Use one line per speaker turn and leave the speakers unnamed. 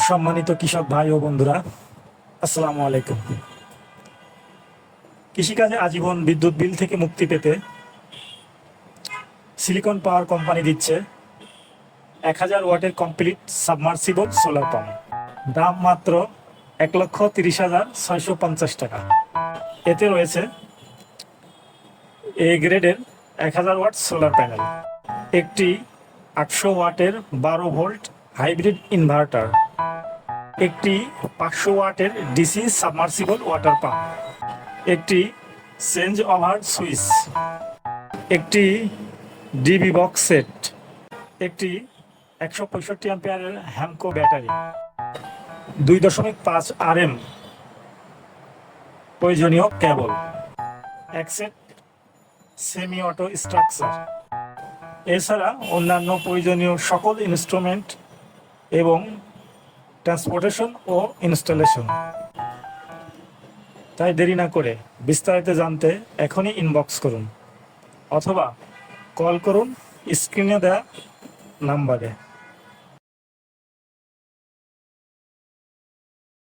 সম্মানিত কৃষক ভাই ও বন্ধুরা, আসসালামু আলাইকুম। কৃষিকাজে আজীবন বিদ্যুৎ বিল থেকে মুক্তি পেতে সিলিকন পাওয়ার কোম্পানি দিচ্ছে 1000 ওয়াটের কমপ্লিট সাবমার্সিবল সোলার পাম্প। দাম মাত্র 1,30,650 টাকা। এতে রয়েছে এ গ্রেডের 1000 ওয়াট সোলার প্যানেল, একটি 800 ওয়াটের 12 ভোল্ট হাইব্রিড ইনভার্টার, একটি 500 ওয়াটের ডিসি সাবমার্সিবল ওয়াটার পাম্প, একটি চেঞ্জ ওভার সুইচ, একটি ডিবি বক্স সেট, একটি 165 অ্যাম্পিয়ারের হ্যামকো ব্যাটারি, 2.5 RM প্রয়োজনীয় কেবল, এক সেট সেমি অটো স্ট্রাকচার, এছাড়া অন্যান্য প্রয়োজনীয় সকল ইনস্ট্রুমেন্ট এবং ট্রান্সপোর্টেশন ও ইনস্টলেশন। তাই দেরি না করে বিস্তারিত জানতে এখনই ইনবক্স করুন অথবা কল করুন স্ক্রিনে দেওয়া নাম্বারে।